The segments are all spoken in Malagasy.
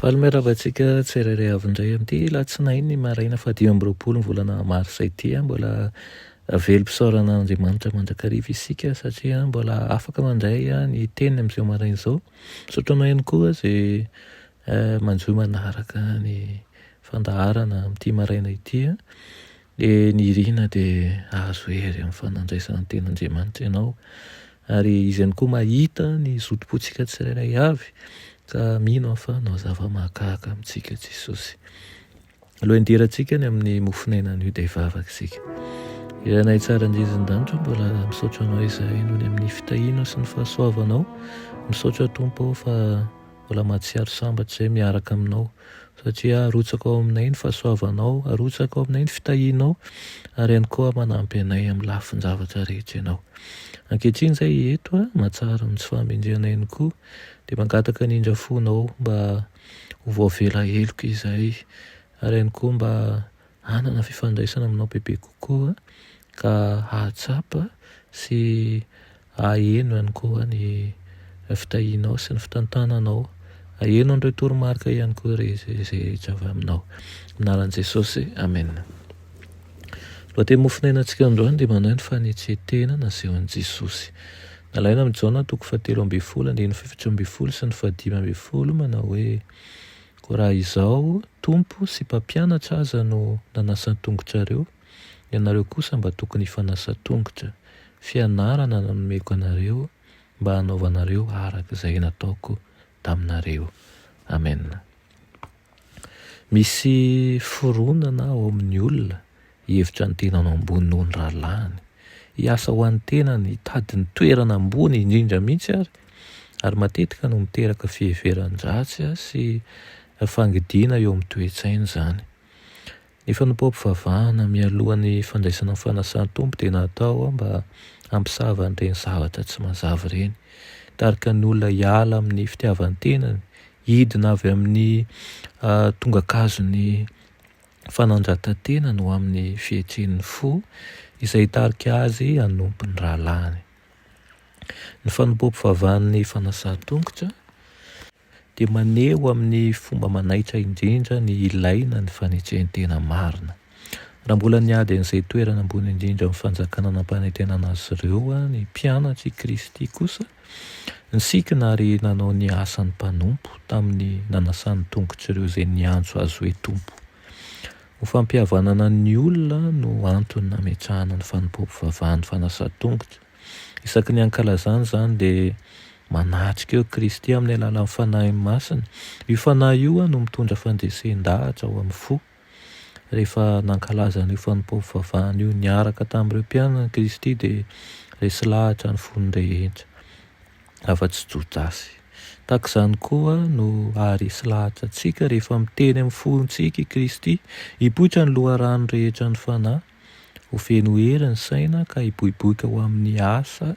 Fahalomeravantsika tsirairay avy-indray amin'ity latsinainy maraina 20 ny volana marsa ity. Mbola velom-pisaorana Andriamanitra mandrakariva isika satria mbola afaka mandray ny teniny amin'izao maraina izao. Misaotra anao ihany koa izay manjoy manaraka ny fandaharana amin'ity maraina ity. Dia ny irina dia azo hery amin'ny fanandraisana ny ten'Andriamanitra ianao, ary izy ihany koa mahita ny zotom-potsika tsirairay avy, ka mino fa nao zava-mahagaga amintsika Jesosy. Aloha indirantsika ny amin'ny mofonainan'io dia hivavaka isika. Iranay tsara indrindra mbola misaotra anao izay noho ny amin'ny fitahiana sy ny fahasoavanao. Misaotra Tompo fa mbola mahatsiaro sambatra izay miaraka aminao, satria arotsaka ao aminay ny fahasoavanao, arotsaka ao aminay ny fitahianao, ary ihany koa manampy anay amin'ny lafiny zavatra rehetra ianao. Ankehitriny izay eto mahatsara ny tsy fahamendrehanay ihany koa, dia mangataka n'indra fonao mba ho voavela heloko izay, ary ihany koa mba hanana fifandraisana aminao bebe kokoa, ka hahatsapa sy haheno ihany koa ny fitahianao sy ny fitantananao. Aheno an'ireo toromarika ihany koa rehetra avy aminao. Anaran'i Jesosy, amen. Lohateny mofonainantsika androany dia manao ny fanetsetena nasehoan'i Jesosy. Nalaina amin'ny Jaona 7:11 sy ny 15 manao hoe: koa raha izao Tompo sy mpampianatra aza no nanasa-tongotrareo, ianareo kosa mba tokony hifanasa-tongotra. Fianarana nanomeko anareo mba hanaovanareo araka izay nataoko taminareo. Amen. Misy foronana ao amin'ny olona hihevitra ny tenany ambony noho ny rahalahiny, hiasa ho an'ny tenany, hitady ny toerana ambony indrindra mihitsy ary matetika no miteraka fiheveran-dratsy sy fangidiana eo amin'ny toe-tsaina izany. Nefa ny poam-pivavahana mialohan'ny fandraisana ny fanasan'ny Tompo dia natao mba hampisava an'ireny zavatra tsy mazava ireny, tarika ny olona hiala amin'ny fitiavan'ny tenany, hidina avy amin'ny tongakazony fanandratan-tenany ho amin'ny fihetren'ny fo, izay tarika azy hanompo ny rahalahiny. Ny fanompoam-pivavahan'ny fanasa-tongotra dia maneho amin'ny fomba manaitra indrindra ny ilaina ny fanetrehan-tena marina. Raha mbola niady an'izay toerana ambony indrindra amin'ny fanjakana nampanetrenana azy ireo ny mpianatry Kristy kosa, ny sikina ary nanao ny asan'ny mpanompo tamin'ny nanasan'ny tongotra ireo izay niantso azy hoe Tompo. Ho fampihavanana ny olona no antony nametrahana ny fanompoam-pivavahan'ny fanasa-tongotra. Isaky ny ankalazana izany dia manatrika eo Kristy amin'ny alalan'ny fanahy masina. Io fanahy io no mitondra fandresen-dahatra ho amin'ny fo. Rehefa nankalaza io fanompoam-pivavahana io niaraka tamin'ireo mpianana Kristy dia resy lahatra ny fon'ny rehetra, afa-tsy jotasy. Tahaka izany koa no haharesy lahatra antsika rehefa miteny amin'ny fontsika i Kristy, hipoitra ny loharano rehetra ny fanahy, ho feno hery ny saina ka hiboiboika ho amin'ny asa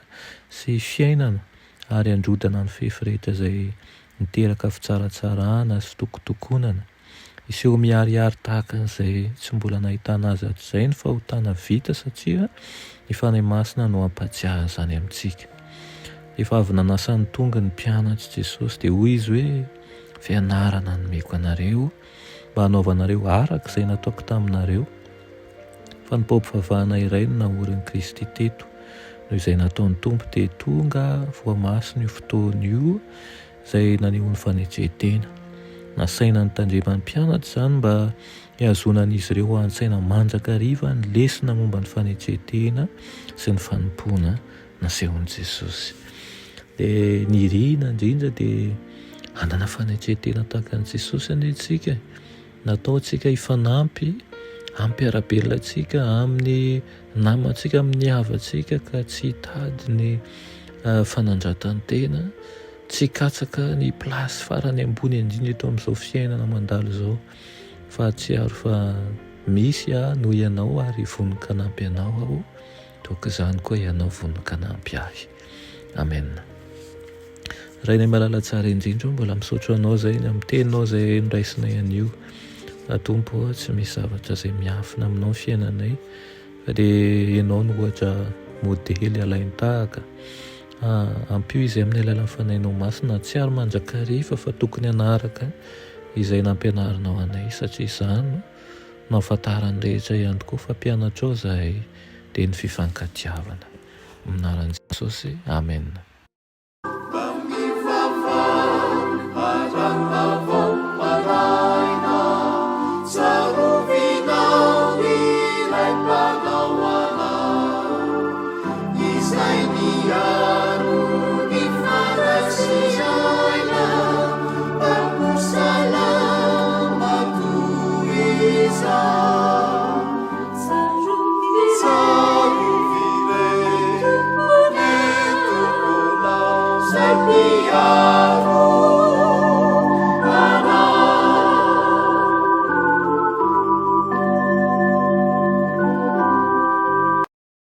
sy fiainana, ary handrodana ny fefy rehetra izay miteraka fitsaratsarana sy tokotokonana. Iseho miharihary tahaka an'izay tsy mbola nahitana azy hatrizay ny fahotana vita, satria ny fanahy masina no hampatsiahy izany amintsika. Efa avy nanasa ny tonga ny mpianatry Jesosy dia hoy izy hoe: fianarana nomeko anareo mba hanaovanareo araka izay nataoko taminareo. Fanompoam-pivavahana iray no nahorin'i Kristy teto, noho izay nataon'ny Tompo dia tonga voamasina io fotoana io izay naneho ny fanetretena. Nasaina ny tandreman'ny mpianatra izany mba hiazonan'izy ireo an-tsaina mandrakariva ny lesona momba ny fanetretena sy ny fanompoana nasehoan'i Jesosy. Dia ny irina indrindra dia hanana fanetretena tahaka an'i Jesosy antsika. Nataontsika hifanampy, hampiarabelona antsika amin'ny namantsika, amin'ny havantsika, ka tsy hitady ny fanandratantena, tsy hikatsaka ny plasy farany ambony indrindra eto amin'izao fiainana mandalo izao, fa hatsiaro fa misy no ianao ary vonin-kanampy anao aho, toaka izany koa ianao vonin-kanampy ahy. Amen. Rainay malala tsara indrindra, mbola misaotra anao izay amin'ny teninao izay noraisinay an'io. Tompo, tsy misy zavatra izay miafina aminao ny fiainanay fa de ianao no ohatra modely alain-tahaka. Ampio izy amin'ny alalan'ny fanahinao masina, tsy ary manjakariva fa tokony hanaraka izay nampianarinao anay, satria izany no ahafantaran'ny rehetra ihany koa fa mpianatra ao zahay, dia ny fifankatiavana. Amin'ny anaran'i Jesosy, amen.